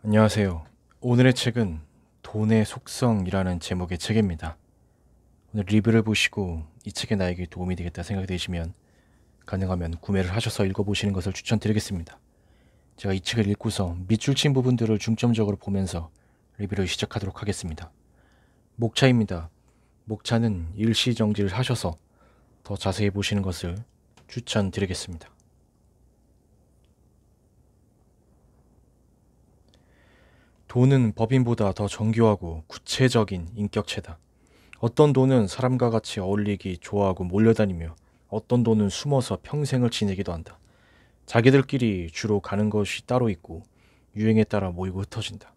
안녕하세요. 오늘의 책은 돈의 속성이라는 제목의 책입니다. 오늘 리뷰를 보시고 이 책이 나에게 도움이 되겠다 생각이 되시면 가능하면 구매를 하셔서 읽어보시는 것을 추천드리겠습니다. 제가 이 책을 읽고서 밑줄 친 부분들을 중점적으로 보면서 리뷰를 시작하도록 하겠습니다. 목차입니다. 목차는 일시정지를 하셔서 더 자세히 보시는 것을 추천드리겠습니다. 돈은 법인보다 더 정교하고 구체적인 인격체다. 어떤 돈은 사람과 같이 어울리기 좋아하고 몰려다니며 어떤 돈은 숨어서 평생을 지내기도 한다. 자기들끼리 주로 가는 것이 따로 있고 유행에 따라 모이고 흩어진다.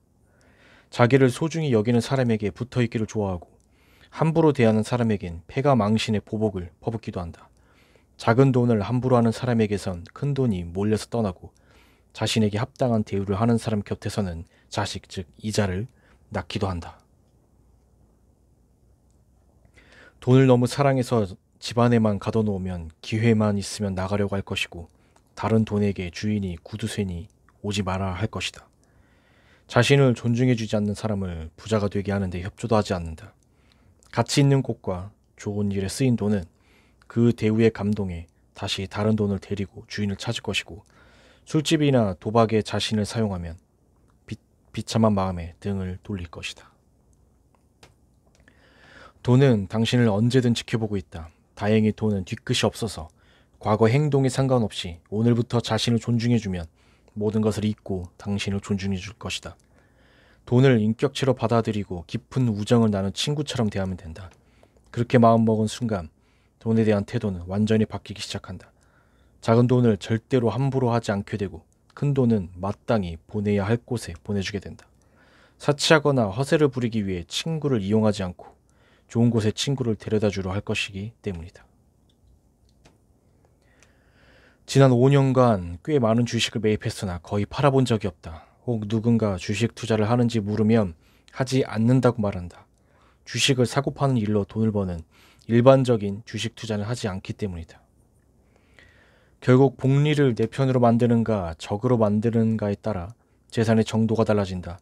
자기를 소중히 여기는 사람에게 붙어있기를 좋아하고 함부로 대하는 사람에겐 패가 망신의 보복을 퍼붓기도 한다. 작은 돈을 함부로 하는 사람에게선 큰 돈이 몰려서 떠나고 자신에게 합당한 대우를 하는 사람 곁에서는 자식 즉 이자를 낳기도 한다. 돈을 너무 사랑해서 집안에만 가둬놓으면 기회만 있으면 나가려고 할 것이고 다른 돈에게 주인이 구두쇠니 오지 마라 할 것이다. 자신을 존중해주지 않는 사람을 부자가 되게 하는데 협조도 하지 않는다. 가치 있는 곳과 좋은 일에 쓰인 돈은 그 대우에 감동해 다시 다른 돈을 데리고 주인을 찾을 것이고 술집이나 도박에 자신을 사용하면 비참한 마음에 등을 돌릴 것이다. 돈은 당신을 언제든 지켜보고 있다. 다행히 돈은 뒤끝이 없어서 과거 행동에 상관없이 오늘부터 자신을 존중해주면 모든 것을 잊고 당신을 존중해줄 것이다. 돈을 인격체로 받아들이고 깊은 우정을 나눈 친구처럼 대하면 된다. 그렇게 마음먹은 순간 돈에 대한 태도는 완전히 바뀌기 시작한다. 작은 돈을 절대로 함부로 하지 않게 되고 큰 돈은 마땅히 보내야 할 곳에 보내주게 된다. 사치하거나 허세를 부리기 위해 친구를 이용하지 않고 좋은 곳에 친구를 데려다 주려 할 것이기 때문이다. 지난 5년간 꽤 많은 주식을 매입했으나 거의 팔아본 적이 없다. 혹 누군가 주식 투자를 하는지 물으면 하지 않는다고 말한다. 주식을 사고 파는 일로 돈을 버는 일반적인 주식 투자는 하지 않기 때문이다. 결국 복리를 내 편으로 만드는가 적으로 만드는가에 따라 재산의 정도가 달라진다.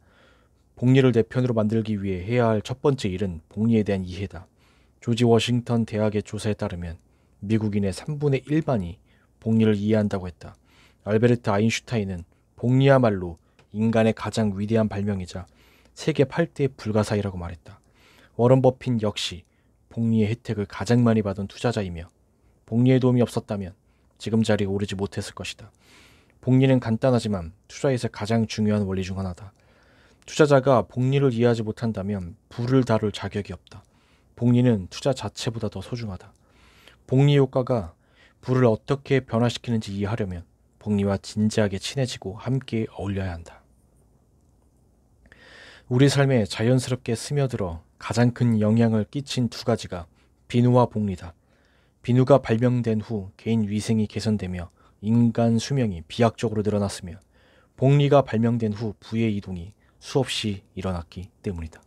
복리를 내 편으로 만들기 위해 해야 할 첫 번째 일은 복리에 대한 이해다. 조지 워싱턴 대학의 조사에 따르면 미국인의 3분의 1만이 복리를 이해한다고 했다. 알베르트 아인슈타인은 복리야말로 인간의 가장 위대한 발명이자 세계 8대 불가사의라고 말했다. 워런 버핏 역시 복리의 혜택을 가장 많이 받은 투자자이며 복리의 도움이 없었다면 지금 자리에 오르지 못했을 것이다. 복리는 간단하지만 투자에서 가장 중요한 원리 중 하나다. 투자자가 복리를 이해하지 못한다면 부를 다룰 자격이 없다. 복리는 투자 자체보다 더 소중하다. 복리 효과가 부를 어떻게 변화시키는지 이해하려면 복리와 진지하게 친해지고 함께 어울려야 한다. 우리 삶에 자연스럽게 스며들어 가장 큰 영향을 끼친 두 가지가 비누와 복리다. 비누가 발명된 후 개인 위생이 개선되며 인간 수명이 비약적으로 늘어났으며 복리가 발명된 후 부의 이동이 수없이 일어났기 때문이다.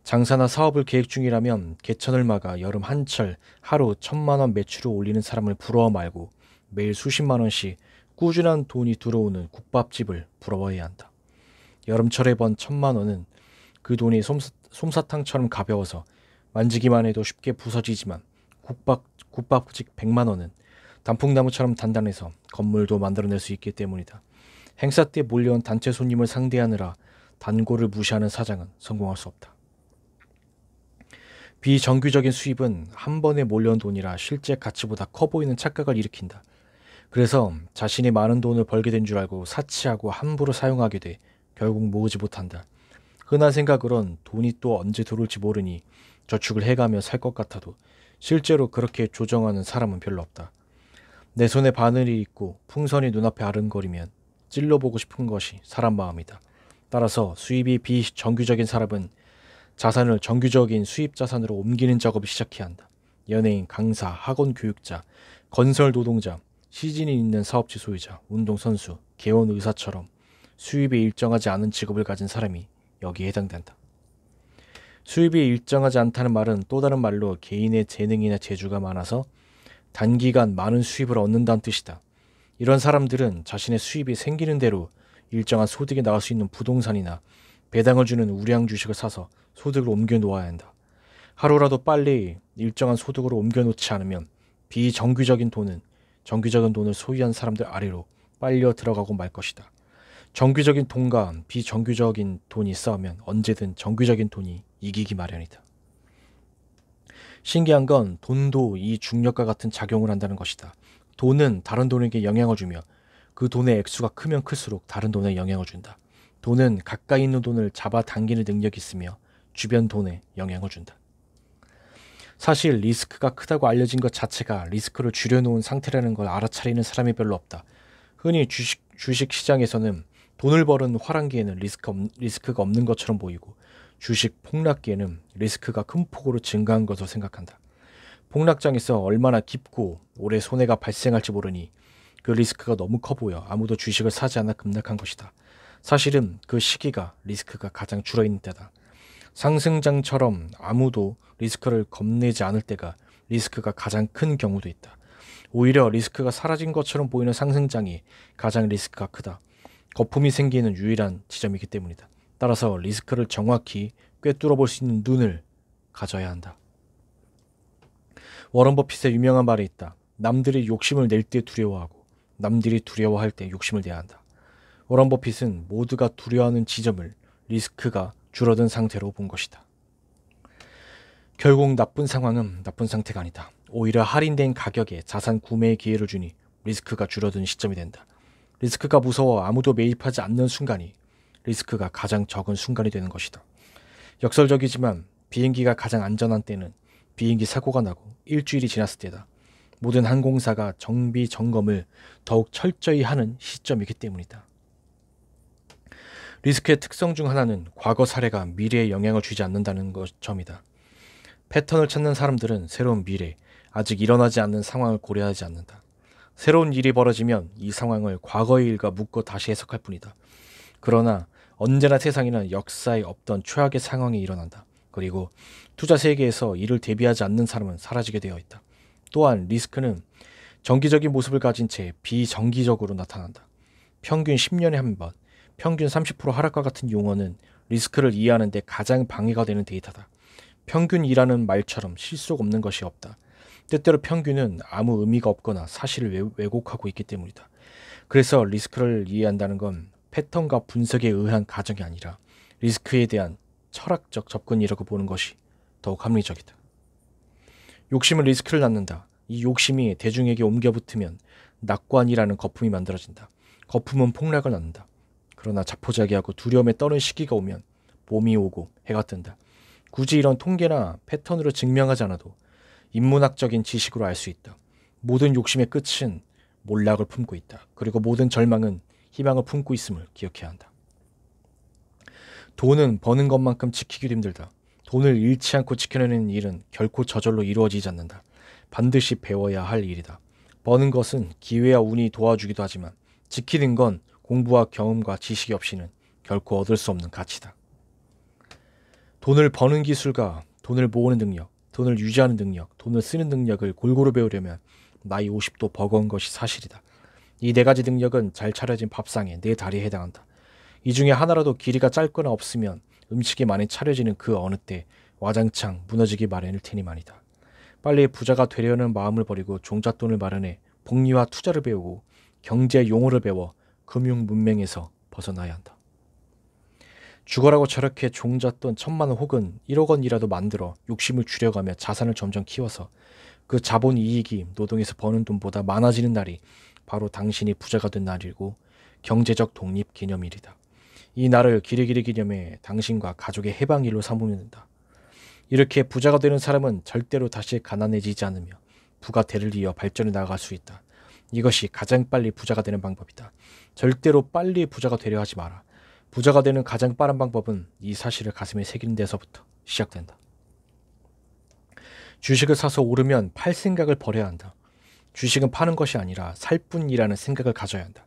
장사나 사업을 계획 중이라면 개천을 막아 여름 한철 하루 1,000만 원 매출을 올리는 사람을 부러워 말고 매일 수십만 원씩 꾸준한 돈이 들어오는 국밥집을 부러워해야 한다. 여름철에 번 1,000만 원은 그 돈이 솜사탕처럼 가벼워서 만지기만 해도 쉽게 부서지지만 국밥집 100만 원은 단풍나무처럼 단단해서 건물도 만들어낼 수 있기 때문이다. 행사 때 몰려온 단체 손님을 상대하느라 단골을 무시하는 사장은 성공할 수 없다. 비정규적인 수입은 한 번에 몰려온 돈이라 실제 가치보다 커 보이는 착각을 일으킨다. 그래서 자신이 많은 돈을 벌게 된 줄 알고 사치하고 함부로 사용하게 돼 결국 모으지 못한다. 흔한 생각으론 돈이 또 언제 들어올지 모르니 저축을 해가며 살 것 같아도 실제로 그렇게 조정하는 사람은 별로 없다. 내 손에 바늘이 있고 풍선이 눈앞에 아른거리면 찔러보고 싶은 것이 사람 마음이다. 따라서 수입이 비정규적인 사람은 자산을 정규적인 수입 자산으로 옮기는 작업을 시작해야 한다. 연예인, 강사, 학원 교육자, 건설 노동자, 시즌이 있는 사업지 소유자, 운동선수, 개원 의사처럼 수입이 일정하지 않은 직업을 가진 사람이 여기에 해당된다. 수입이 일정하지 않다는 말은 또 다른 말로 개인의 재능이나 재주가 많아서 단기간 많은 수입을 얻는다는 뜻이다. 이런 사람들은 자신의 수입이 생기는 대로 일정한 소득이 나올 수 있는 부동산이나 배당을 주는 우량 주식을 사서 소득을 옮겨 놓아야 한다. 하루라도 빨리 일정한 소득으로 옮겨 놓지 않으면 비정규적인 돈은 정규적인 돈을 소유한 사람들 아래로 빨려 들어가고 말 것이다. 정규적인 돈과 비정규적인 돈이 싸우면 언제든 정규적인 돈이 이기기 마련이다. 신기한 건 돈도 이 중력과 같은 작용을 한다는 것이다. 돈은 다른 돈에게 영향을 주며 그 돈의 액수가 크면 클수록 다른 돈에 영향을 준다. 돈은 가까이 있는 돈을 잡아당기는 능력이 있으며 주변 돈에 영향을 준다. 사실 리스크가 크다고 알려진 것 자체가 리스크를 줄여놓은 상태라는 걸 알아차리는 사람이 별로 없다. 흔히 주식 시장에서는 돈을 버는 화랑기에는 리스크가 없는 것처럼 보이고 주식 폭락기에는 리스크가 큰 폭으로 증가한 것으로 생각한다. 폭락장에서 얼마나 깊고 오래 손해가 발생할지 모르니 그 리스크가 너무 커 보여 아무도 주식을 사지 않아 급락한 것이다. 사실은 그 시기가 리스크가 가장 줄어있는 때다. 상승장처럼 아무도 리스크를 겁내지 않을 때가 리스크가 가장 큰 경우도 있다. 오히려 리스크가 사라진 것처럼 보이는 상승장이 가장 리스크가 크다. 거품이 생기는 유일한 지점이기 때문이다. 따라서 리스크를 정확히 꿰뚫어 볼 수 있는 눈을 가져야 한다. 워런 버핏의 유명한 말이 있다. 남들이 욕심을 낼 때 두려워하고 남들이 두려워할 때 욕심을 내야 한다. 워런 버핏은 모두가 두려워하는 지점을 리스크가 줄어든 상태로 본 것이다. 결국 나쁜 상황은 나쁜 상태가 아니다. 오히려 할인된 가격에 자산 구매의 기회를 주니 리스크가 줄어든 시점이 된다. 리스크가 무서워 아무도 매입하지 않는 순간이 리스크가 가장 적은 순간이 되는 것이다. 역설적이지만 비행기가 가장 안전한 때는 비행기 사고가 나고 일주일이 지났을 때다. 모든 항공사가 정비 점검을 더욱 철저히 하는 시점이기 때문이다. 리스크의 특성 중 하나는 과거 사례가 미래에 영향을 주지 않는다는 점이다. 패턴을 찾는 사람들은 새로운 미래, 아직 일어나지 않는 상황을 고려하지 않는다. 새로운 일이 벌어지면 이 상황을 과거의 일과 묶어 다시 해석할 뿐이다. 그러나 언제나 세상에는 역사에 없던 최악의 상황이 일어난다. 그리고 투자 세계에서 이를 대비하지 않는 사람은 사라지게 되어 있다. 또한 리스크는 정기적인 모습을 가진 채 비정기적으로 나타난다. 평균 10년에 한 번, 평균 30% 하락과 같은 용어는 리스크를 이해하는 데 가장 방해가 되는 데이터다. 평균이라는 말처럼 실속 없는 것이 없다. 때때로 평균은 아무 의미가 없거나 사실을 왜곡하고 있기 때문이다. 그래서 리스크를 이해한다는 건 패턴과 분석에 의한 가정이 아니라 리스크에 대한 철학적 접근이라고 보는 것이 더욱 합리적이다. 욕심은 리스크를 낳는다. 이 욕심이 대중에게 옮겨 붙으면 낙관이라는 거품이 만들어진다. 거품은 폭락을 낳는다. 그러나 자포자기하고 두려움에 떠는 시기가 오면 봄이 오고 해가 뜬다. 굳이 이런 통계나 패턴으로 증명하지 않아도 인문학적인 지식으로 알 수 있다. 모든 욕심의 끝은 몰락을 품고 있다. 그리고 모든 절망은 희망을 품고 있음을 기억해야 한다. 돈은 버는 것만큼 지키기도 힘들다. 돈을 잃지 않고 지켜내는 일은 결코 저절로 이루어지지 않는다. 반드시 배워야 할 일이다. 버는 것은 기회와 운이 도와주기도 하지만 지키는 건 공부와 경험과 지식이 없이는 결코 얻을 수 없는 가치다. 돈을 버는 기술과 돈을 모으는 능력, 돈을 유지하는 능력, 돈을 쓰는 능력을 골고루 배우려면 나이 50도 버거운 것이 사실이다. 이 네 가지 능력은 잘 차려진 밥상에 네 다리에 해당한다. 이 중에 하나라도 길이가 짧거나 없으면 음식이 많이 차려지는 그 어느 때 와장창 무너지기 마련일 테니 말이다. 빨리 부자가 되려는 마음을 버리고 종잣돈을 마련해 복리와 투자를 배우고 경제 용어를 배워 금융 문맹에서 벗어나야 한다. 죽어라고 저렇게 종잣돈 1,000만 원 혹은 1억 원이라도 만들어 욕심을 줄여가며 자산을 점점 키워서 그 자본 이익이 노동에서 버는 돈보다 많아지는 날이 바로 당신이 부자가 된 날이고 경제적 독립 기념일이다. 이 날을 기리기리 기념해 당신과 가족의 해방일로 삼으면 된다. 이렇게 부자가 되는 사람은 절대로 다시 가난해지지 않으며 부가 대를 이어 발전해 나아갈 수 있다. 이것이 가장 빨리 부자가 되는 방법이다. 절대로 빨리 부자가 되려 하지 마라. 부자가 되는 가장 빠른 방법은 이 사실을 가슴에 새기는 데서부터 시작된다. 주식을 사서 오르면 팔 생각을 버려야 한다. 주식은 파는 것이 아니라 살 뿐이라는 생각을 가져야 한다.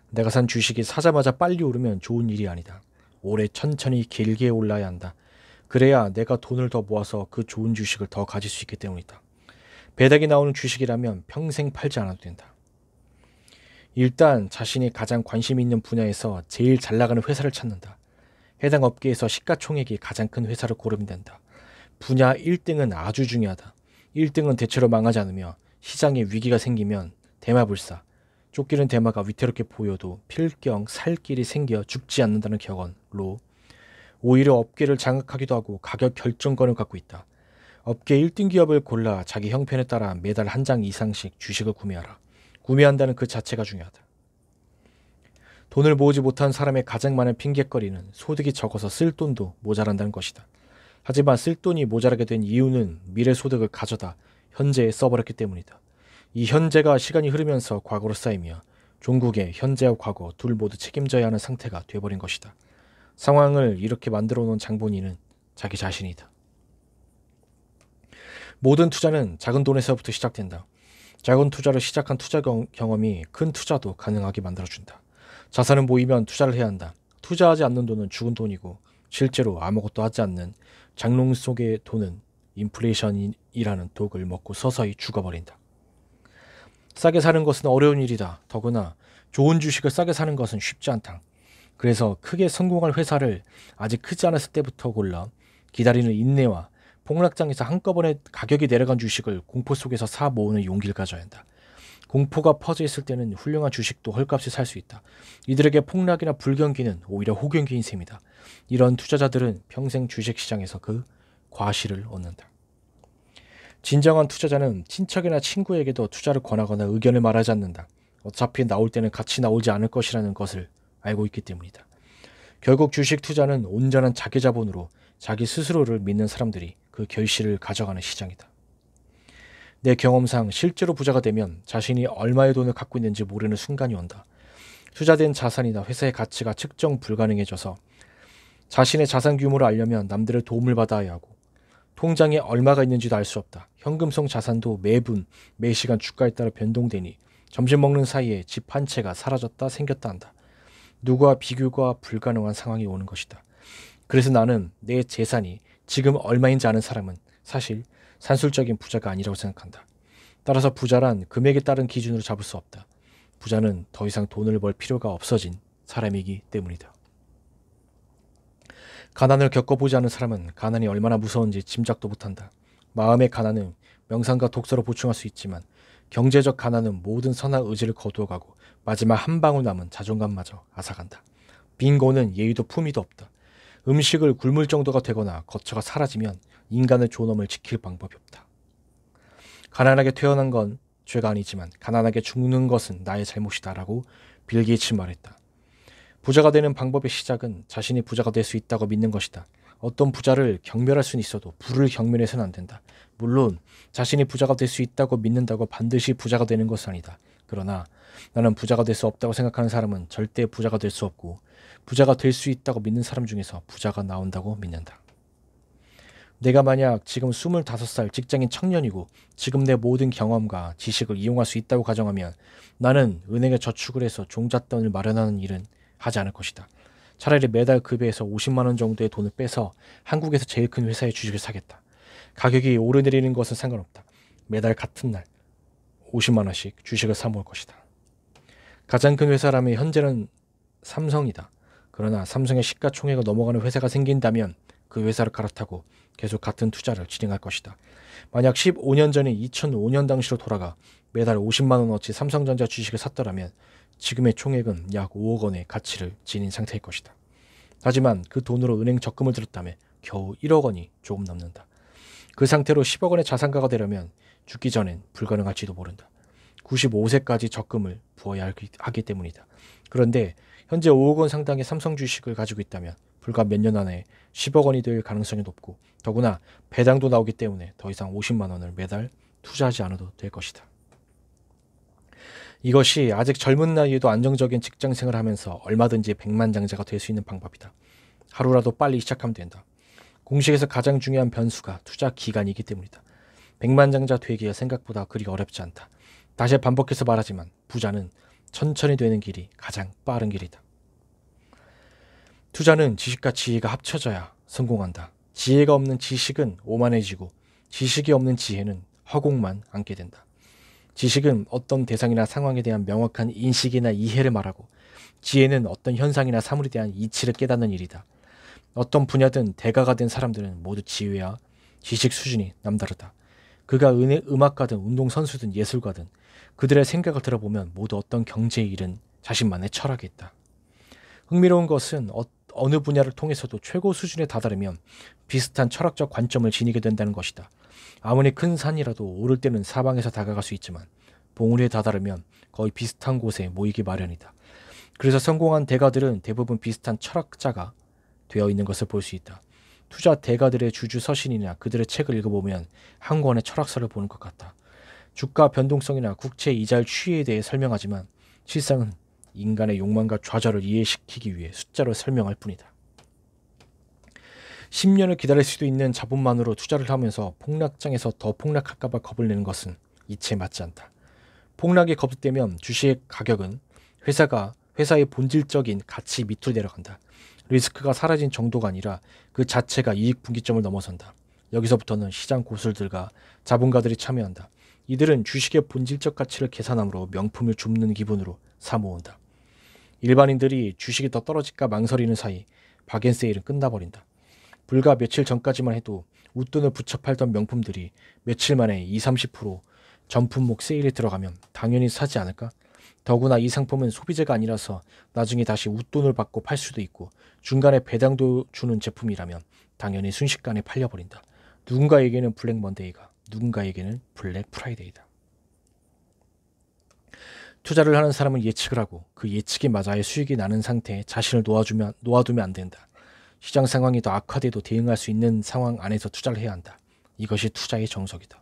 내가 산 주식이 사자마자 빨리 오르면 좋은 일이 아니다. 오래 천천히 길게 올라야 한다. 그래야 내가 돈을 더 모아서 그 좋은 주식을 더 가질 수 있기 때문이다. 배당이 나오는 주식이라면 평생 팔지 않아도 된다. 일단 자신이 가장 관심 있는 분야에서 제일 잘 나가는 회사를 찾는다. 해당 업계에서 시가총액이 가장 큰 회사를 고르면 된다. 분야 1등은 아주 중요하다. 1등은 대체로 망하지 않으며 시장에 위기가 생기면 대마불사, 쫓기는 대마가 위태롭게 보여도 필경 살 길이 생겨 죽지 않는다는 격언로 오히려 업계를 장악하기도 하고 가격 결정권을 갖고 있다. 업계 1등 기업을 골라 자기 형편에 따라 매달 한 장 이상씩 주식을 구매하라. 구매한다는 그 자체가 중요하다. 돈을 모으지 못한 사람의 가장 많은 핑곗거리는 소득이 적어서 쓸 돈도 모자란다는 것이다. 하지만 쓸 돈이 모자라게 된 이유는 미래 소득을 가져다 현재에 써버렸기 때문이다. 이 현재가 시간이 흐르면서 과거로 쌓이며 종국의 현재와 과거 둘 모두 책임져야 하는 상태가 되어버린 것이다. 상황을 이렇게 만들어 놓은 장본인은 자기 자신이다. 모든 투자는 작은 돈에서부터 시작된다. 작은 투자를 시작한 투자 경험이 큰 투자도 가능하게 만들어준다. 자산은 모이면 투자를 해야 한다. 투자하지 않는 돈은 죽은 돈이고 실제로 아무것도 하지 않는 장롱 속의 돈은 인플레이션이라는 독을 먹고 서서히 죽어버린다. 싸게 사는 것은 어려운 일이다. 더구나 좋은 주식을 싸게 사는 것은 쉽지 않다. 그래서 크게 성공할 회사를 아직 크지 않았을 때부터 골라 기다리는 인내와 폭락장에서 한꺼번에 가격이 내려간 주식을 공포 속에서 사 모으는 용기를 가져야 한다. 공포가 퍼져 있을 때는 훌륭한 주식도 헐값에 살 수 있다. 이들에게 폭락이나 불경기는 오히려 호경기인 셈이다. 이런 투자자들은 평생 주식시장에서 그 과실을 얻는다. 진정한 투자자는 친척이나 친구에게도 투자를 권하거나 의견을 말하지 않는다. 어차피 나올 때는 같이 나오지 않을 것이라는 것을 알고 있기 때문이다. 결국 주식 투자는 온전한 자기 자본으로 자기 스스로를 믿는 사람들이 그 결실을 가져가는 시장이다. 내 경험상 실제로 부자가 되면 자신이 얼마의 돈을 갖고 있는지 모르는 순간이 온다. 투자된 자산이나 회사의 가치가 측정 불가능해져서 자신의 자산 규모를 알려면 남들의 도움을 받아야 하고 통장에 얼마가 있는지도 알 수 없다. 현금성 자산도 매분, 매시간 주가에 따라 변동되니 점심 먹는 사이에 집 한 채가 사라졌다 생겼다 한다. 누구와 비교가 불가능한 상황이 오는 것이다. 그래서 나는 내 재산이 지금 얼마인지 아는 사람은 사실 산술적인 부자가 아니라고 생각한다. 따라서 부자란 금액에 따른 기준으로 잡을 수 없다. 부자는 더 이상 돈을 벌 필요가 없어진 사람이기 때문이다. 가난을 겪어보지 않은 사람은 가난이 얼마나 무서운지 짐작도 못한다. 마음의 가난은 명상과 독서로 보충할 수 있지만 경제적 가난은 모든 선한 의지를 거두어가고 마지막 한 방울 남은 자존감마저 앗아간다. 빈곤은 예의도 품위도 없다. 음식을 굶을 정도가 되거나 거처가 사라지면 인간의 존엄을 지킬 방법이 없다. 가난하게 태어난 건 죄가 아니지만 가난하게 죽는 것은 나의 잘못이다 라고 빌 게이츠 말했다. 부자가 되는 방법의 시작은 자신이 부자가 될 수 있다고 믿는 것이다. 어떤 부자를 경멸할 수는 있어도 부를 경멸해서는 안 된다. 물론 자신이 부자가 될 수 있다고 믿는다고 반드시 부자가 되는 것은 아니다. 그러나 나는 부자가 될 수 없다고 생각하는 사람은 절대 부자가 될 수 없고 부자가 될 수 있다고 믿는 사람 중에서 부자가 나온다고 믿는다. 내가 만약 지금 25살 직장인 청년이고 지금 내 모든 경험과 지식을 이용할 수 있다고 가정하면 나는 은행에 저축을 해서 종잣돈을 마련하는 일은 하지 않을 것이다. 차라리 매달 급여에서 50만 원 정도의 돈을 빼서 한국에서 제일 큰 회사의 주식을 사겠다. 가격이 오르내리는 것은 상관없다. 매달 같은 날 50만 원씩 주식을 사 모을 것이다. 가장 큰 회사라면 현재는 삼성이다. 그러나 삼성의 시가총액을 넘어가는 회사가 생긴다면 그 회사를 갈아타고 계속 같은 투자를 진행할 것이다. 만약 15년 전인 2005년 당시로 돌아가 매달 50만 원어치 삼성전자 주식을 샀더라면 지금의 총액은 약 5억 원의 가치를 지닌 상태일 것이다. 하지만 그 돈으로 은행 적금을 들었다면 겨우 1억 원이 조금 넘는다. 그 상태로 10억 원의 자산가가 되려면 죽기 전엔 불가능할지도 모른다. 95세까지 적금을 부어야 하기 때문이다. 그런데 현재 5억 원 상당의 삼성 주식을 가지고 있다면 불과 몇 년 안에 10억 원이 될 가능성이 높고 더구나 배당도 나오기 때문에 더 이상 50만 원을 매달 투자하지 않아도 될 것이다. 이것이 아직 젊은 나이에도 안정적인 직장생활을 하면서 얼마든지 백만장자가 될 수 있는 방법이다. 하루라도 빨리 시작하면 된다. 공식에서 가장 중요한 변수가 투자 기간이기 때문이다. 백만장자 되기가 생각보다 그리 어렵지 않다. 다시 반복해서 말하지만 부자는 천천히 되는 길이 가장 빠른 길이다. 투자는 지식과 지혜가 합쳐져야 성공한다. 지혜가 없는 지식은 오만해지고 지식이 없는 지혜는 허공만 안게 된다. 지식은 어떤 대상이나 상황에 대한 명확한 인식이나 이해를 말하고, 지혜는 어떤 현상이나 사물에 대한 이치를 깨닫는 일이다. 어떤 분야든 대가가 된 사람들은 모두 지혜와 지식 수준이 남다르다. 그가 음악가든 운동선수든 예술가든 그들의 생각을 들어보면 모두 어떤 경제의 일은 자신만의 철학이 있다. 흥미로운 것은 어느 분야를 통해서도 최고 수준에 다다르면 비슷한 철학적 관점을 지니게 된다는 것이다. 아무리 큰 산이라도 오를 때는 사방에서 다가갈 수 있지만 봉우리에 다다르면 거의 비슷한 곳에 모이기 마련이다. 그래서 성공한 대가들은 대부분 비슷한 철학자가 되어 있는 것을 볼 수 있다. 투자 대가들의 주주서신이나 그들의 책을 읽어보면 한 권의 철학서를 보는 것 같다. 주가 변동성이나 국채 이자율 추이에 대해 설명하지만 실상은 인간의 욕망과 좌절을 이해시키기 위해 숫자로 설명할 뿐이다. 10년을 기다릴 수도 있는 자본만으로 투자를 하면서 폭락장에서 더 폭락할까봐 겁을 내는 것은 이치에 맞지 않다. 폭락이 거듭되면 주식의 가격은 회사의 본질적인 가치 밑으로 내려간다. 리스크가 사라진 정도가 아니라 그 자체가 이익 분기점을 넘어선다. 여기서부터는 시장 고술들과 자본가들이 참여한다. 이들은 주식의 본질적 가치를 계산함으로 명품을 줍는 기분으로 사모은다. 일반인들이 주식이 더 떨어질까 망설이는 사이 박앤세일은 끝나버린다. 불과 며칠 전까지만 해도 웃돈을 붙여 팔던 명품들이 며칠 만에 20-30% 전품목 세일에 들어가면 당연히 사지 않을까? 더구나 이 상품은 소비재가 아니라서 나중에 다시 웃돈을 받고 팔 수도 있고 중간에 배당도 주는 제품이라면 당연히 순식간에 팔려버린다. 누군가에게는 블랙 먼데이가 누군가에게는 블랙 프라이데이다. 투자를 하는 사람은 예측을 하고 그 예측이 맞아야 수익이 나는 상태에 자신을 놓아두면 안 된다. 시장 상황이 더 악화돼도 대응할 수 있는 상황 안에서 투자를 해야 한다. 이것이 투자의 정석이다.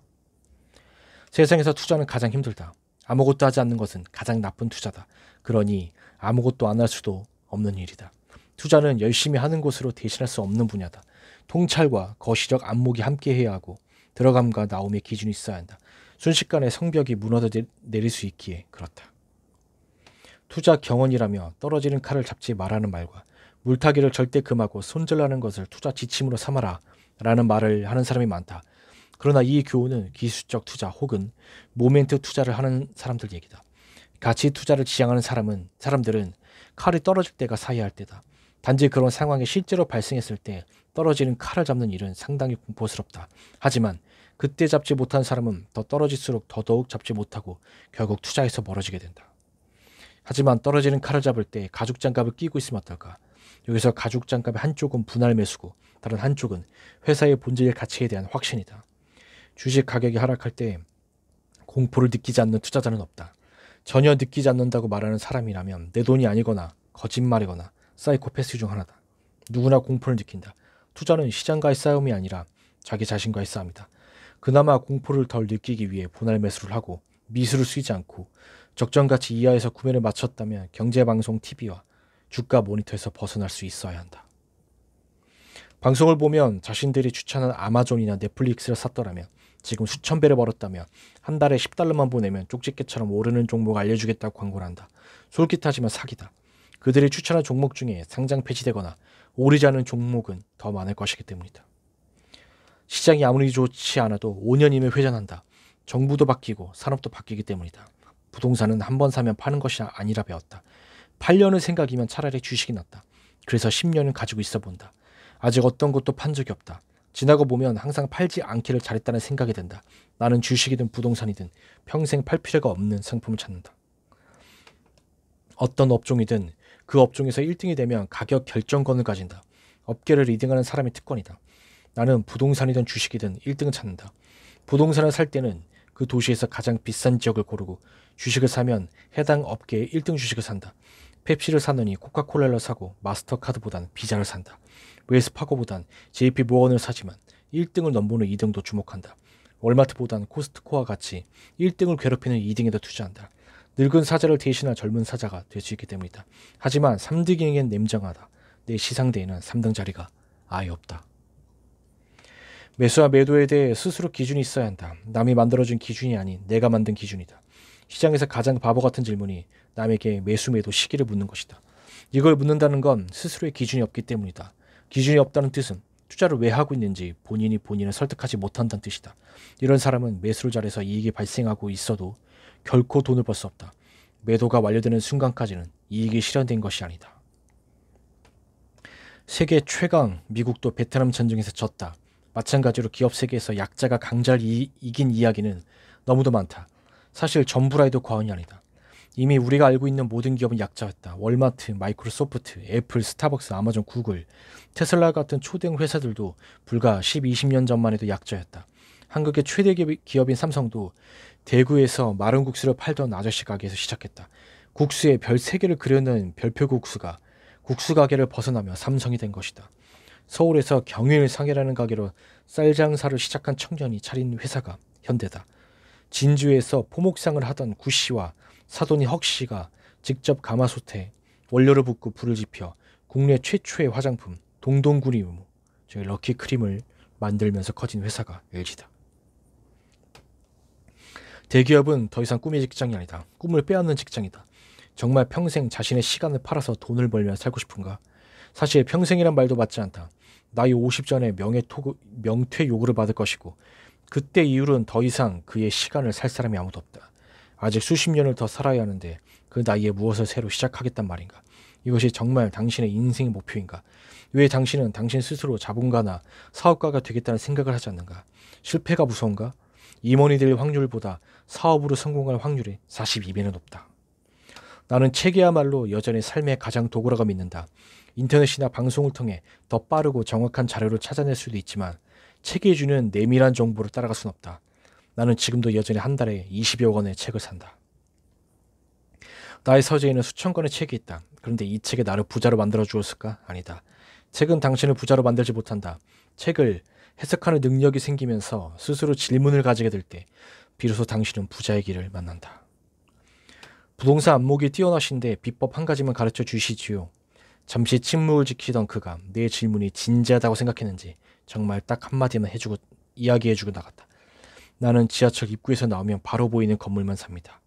세상에서 투자는 가장 힘들다. 아무것도 하지 않는 것은 가장 나쁜 투자다. 그러니 아무것도 안 할 수도 없는 일이다. 투자는 열심히 하는 것으로 대신할 수 없는 분야다. 통찰과 거시적 안목이 함께해야 하고 들어감과 나옴의 기준이 있어야 한다. 순식간에 성벽이 무너져 내릴 수 있기에 그렇다. 투자 경원이라며 떨어지는 칼을 잡지 말라는 말과 물타기를 절대 금하고 손절하는 것을 투자 지침으로 삼아라 라는 말을 하는 사람이 많다. 그러나 이 교훈은 기술적 투자 혹은 모멘트 투자를 하는 사람들 얘기다. 가치 투자를 지향하는 사람들은 칼이 떨어질 때가 사이할 때다. 단지 그런 상황이 실제로 발생했을 때 떨어지는 칼을 잡는 일은 상당히 공포스럽다. 하지만 그때 잡지 못한 사람은 더 떨어질수록 더더욱 잡지 못하고 결국 투자에서 멀어지게 된다. 하지만 떨어지는 칼을 잡을 때 가죽 장갑을 끼고 있으면 어떨까? 여기서 가죽 장갑의 한쪽은 분할 매수고 다른 한쪽은 회사의 본질 가치에 대한 확신이다. 주식 가격이 하락할 때 공포를 느끼지 않는 투자자는 없다. 전혀 느끼지 않는다고 말하는 사람이라면 내 돈이 아니거나 거짓말이거나 사이코패스 중 하나다. 누구나 공포를 느낀다. 투자는 시장과의 싸움이 아니라 자기 자신과의 싸움이다. 그나마 공포를 덜 느끼기 위해 분할 매수를 하고 미수를 쓰지 않고 적정가치 이하에서 구매를 마쳤다면 경제방송 TV와 주가 모니터에서 벗어날 수 있어야 한다. 방송을 보면 자신들이 추천한 아마존이나 넷플릭스를 샀더라면 지금 수천 배를 벌었다며 한 달에 $10만 보내면 쪽집게처럼 오르는 종목 알려주겠다고 광고를 한다. 솔깃하지만 사기다. 그들이 추천한 종목 중에 상장 폐지되거나 오르지 않은 종목은 더 많을 것이기 때문이다. 시장이 아무리 좋지 않아도 5년이면 회전한다. 정부도 바뀌고 산업도 바뀌기 때문이다. 부동산은 한 번 사면 파는 것이 아니라 배웠다. 8년을 생각이면 차라리 주식이 낫다. 그래서 10년은 가지고 있어 본다. 아직 어떤 것도 판 적이 없다. 지나고 보면 항상 팔지 않기를 잘했다는 생각이 든다. 나는 주식이든 부동산이든 평생 팔 필요가 없는 상품을 찾는다. 어떤 업종이든 그 업종에서 1등이 되면 가격 결정권을 가진다. 업계를 리딩하는 사람의 특권이다. 나는 부동산이든 주식이든 1등을 찾는다. 부동산을 살 때는 그 도시에서 가장 비싼 지역을 고르고 주식을 사면 해당 업계의 1등 주식을 산다. 펩시를 사느니 코카콜라를 사고 마스터카드보단 비자를 산다. 웰스파고보단 JP 모건을 사지만 1등을 넘보는 2등도 주목한다. 월마트보단 코스트코와 같이 1등을 괴롭히는 2등에도 투자한다. 늙은 사자를 대신할 젊은 사자가 될 수 있기 때문이다. 하지만 3등에겐 냉정하다. 내 시상대에는 3등 자리가 아예 없다. 매수와 매도에 대해 스스로 기준이 있어야 한다. 남이 만들어준 기준이 아닌 내가 만든 기준이다. 시장에서 가장 바보 같은 질문이 남에게 매수 매도 시기를 묻는 것이다. 이걸 묻는다는 건 스스로의 기준이 없기 때문이다. 기준이 없다는 뜻은 투자를 왜 하고 있는지 본인이 본인을 설득하지 못한다는 뜻이다. 이런 사람은 매수를 잘해서 이익이 발생하고 있어도 결코 돈을 벌 수 없다. 매도가 완료되는 순간까지는 이익이 실현된 것이 아니다. 세계 최강 미국도 베트남 전쟁에서 졌다. 마찬가지로 기업 세계에서 약자가 강자를 이긴 이야기는 너무도 많다. 사실 전부라 해도 과언이 아니다. 이미 우리가 알고 있는 모든 기업은 약자였다. 월마트, 마이크로소프트, 애플, 스타벅스, 아마존, 구글, 테슬라 같은 초대형 회사들도 불과 10, 20년 전만 해도 약자였다. 한국의 최대 기업인 삼성도 대구에서 마른 국수를 팔던 아저씨 가게에서 시작했다. 국수에 별 3개를 그려놓은 별표 국수가 국수 가게를 벗어나며 삼성이 된 것이다. 서울에서 경일상해라는 가게로 쌀 장사를 시작한 청년이 차린 회사가 현대다. 진주에서 포목상을 하던 구씨와 사돈이 헉씨가 직접 가마솥에 원료를 붓고 불을 지펴 국내 최초의 화장품 동동구리 럭키크림을 만들면서 커진 회사가 LG다. 대기업은 더 이상 꿈의 직장이 아니다. 꿈을 빼앗는 직장이다. 정말 평생 자신의 시간을 팔아서 돈을 벌며 살고 싶은가? 사실 평생이란 말도 맞지 않다. 나이 50 전에 명퇴 요구를 받을 것이고 그때 이후로는 더 이상 그의 시간을 살 사람이 아무도 없다. 아직 수십 년을 더 살아야 하는데 그 나이에 무엇을 새로 시작하겠단 말인가? 이것이 정말 당신의 인생의 목표인가? 왜 당신은 당신 스스로 자본가나 사업가가 되겠다는 생각을 하지 않는가? 실패가 무서운가? 임원이 될 확률보다 사업으로 성공할 확률이 42배는 높다. 나는 책이야말로 여전히 삶의 가장 도구라고 믿는다. 인터넷이나 방송을 통해 더 빠르고 정확한 자료를 찾아낼 수도 있지만 책이 주는 내밀한 정보를 따라갈 수는 없다. 나는 지금도 여전히 한 달에 20여 권의 책을 산다. 나의 서재에는 수천 권의 책이 있다. 그런데 이 책이 나를 부자로 만들어 주었을까? 아니다. 책은 당신을 부자로 만들지 못한다. 책을 해석하는 능력이 생기면서 스스로 질문을 가지게 될 때 비로소 당신은 부자의 길을 만난다. 부동산 안목이 뛰어나신데 비법 한 가지만 가르쳐 주시지요. 잠시 침묵을 지키던 그가 내 질문이 진지하다고 생각했는지 정말 딱 한마디만 이야기해주고 나갔다. 나는 지하철 입구에서 나오면 바로 보이는 건물만 삽니다.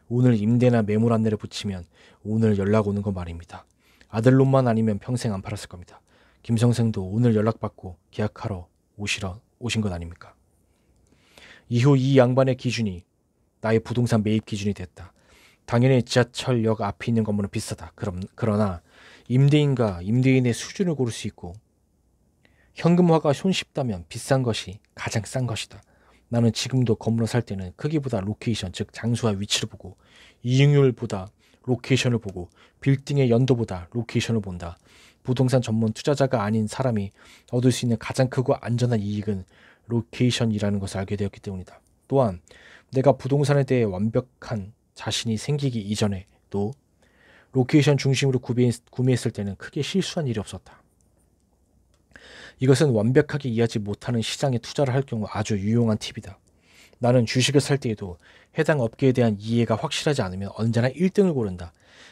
오늘 임대나 매물 안내를 붙이면 오늘 연락 오는 거 말입니다. 아들놈만 아니면 평생 안 팔았을 겁니다. 김성생도 오늘 연락받고 계약하러 오신 것 아닙니까? 이후 이 양반의 기준이 나의 부동산 매입 기준이 됐다. 당연히 지하철역 앞에 있는 건물은 비싸다. 그러나 임대인과 임대인의 수준을 고를 수 있고 현금화가 손쉽다면 비싼 것이 가장 싼 것이다. 나는 지금도 건물을 살 때는 크기보다 로케이션, 즉 장소와 위치를 보고 이익률보다 로케이션을 보고 빌딩의 연도보다 로케이션을 본다. 부동산 전문 투자자가 아닌 사람이 얻을 수 있는 가장 크고 안전한 이익은 로케이션이라는 것을 알게 되었기 때문이다. 또한 내가 부동산에 대해 완벽한 자신이 생기기 이전에도 로케이션 중심으로 구매했을 때는 크게 실수한 일이 없었다. 이것은 완벽하게 이해하지 못하는 시장에 투자를 할 경우 아주 유용한 팁이다. 나는 주식을 살 때에도 해당 업계에 대한 이해가 확실하지 않으면 언제나 1등을 고른다.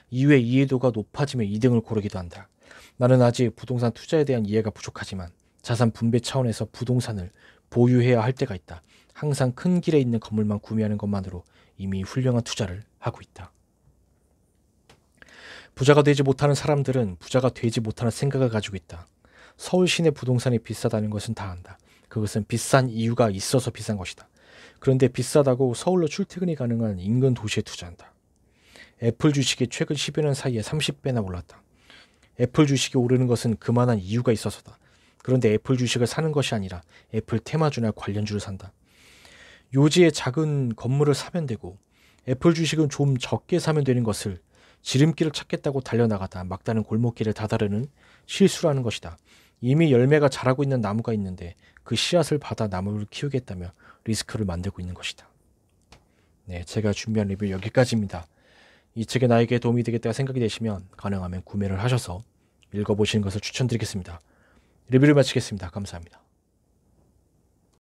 이후에 이해도가 높아지면 2등을 고르기도 한다. 나는 아직 부동산 투자에 대한 이해가 부족하지만 자산 분배 차원에서 부동산을 보유해야 할 때가 있다. 항상 큰 길에 있는 건물만 구매하는 것만으로 이미 훌륭한 투자를 하고 있다. 부자가 되지 못하는 사람들은 부자가 되지 못하는 생각을 가지고 있다. 서울 시내 부동산이 비싸다는 것은 다 안다. 그것은 비싼 이유가 있어서 비싼 것이다. 그런데 비싸다고 서울로 출퇴근이 가능한 인근 도시에 투자한다. 애플 주식이 최근 10여 년 사이에 30배나 올랐다. 애플 주식이 오르는 것은 그만한 이유가 있어서다. 그런데 애플 주식을 사는 것이 아니라 애플 테마주나 관련주를 산다. 요지에 작은 건물을 사면 되고 애플 주식은 좀 적게 사면 되는 것을 지름길을 찾겠다고 달려나가다 막다른 골목길을 다다르는 실수라는 것이다. 이미 열매가 자라고 있는 나무가 있는데 그 씨앗을 받아 나무를 키우겠다며 리스크를 만들고 있는 것이다. 네, 제가 준비한 리뷰 여기까지입니다. 이 책이 나에게 도움이 되겠다고 생각이 되시면 가능하면 구매를 하셔서 읽어보시는 것을 추천드리겠습니다. 리뷰를 마치겠습니다. 감사합니다.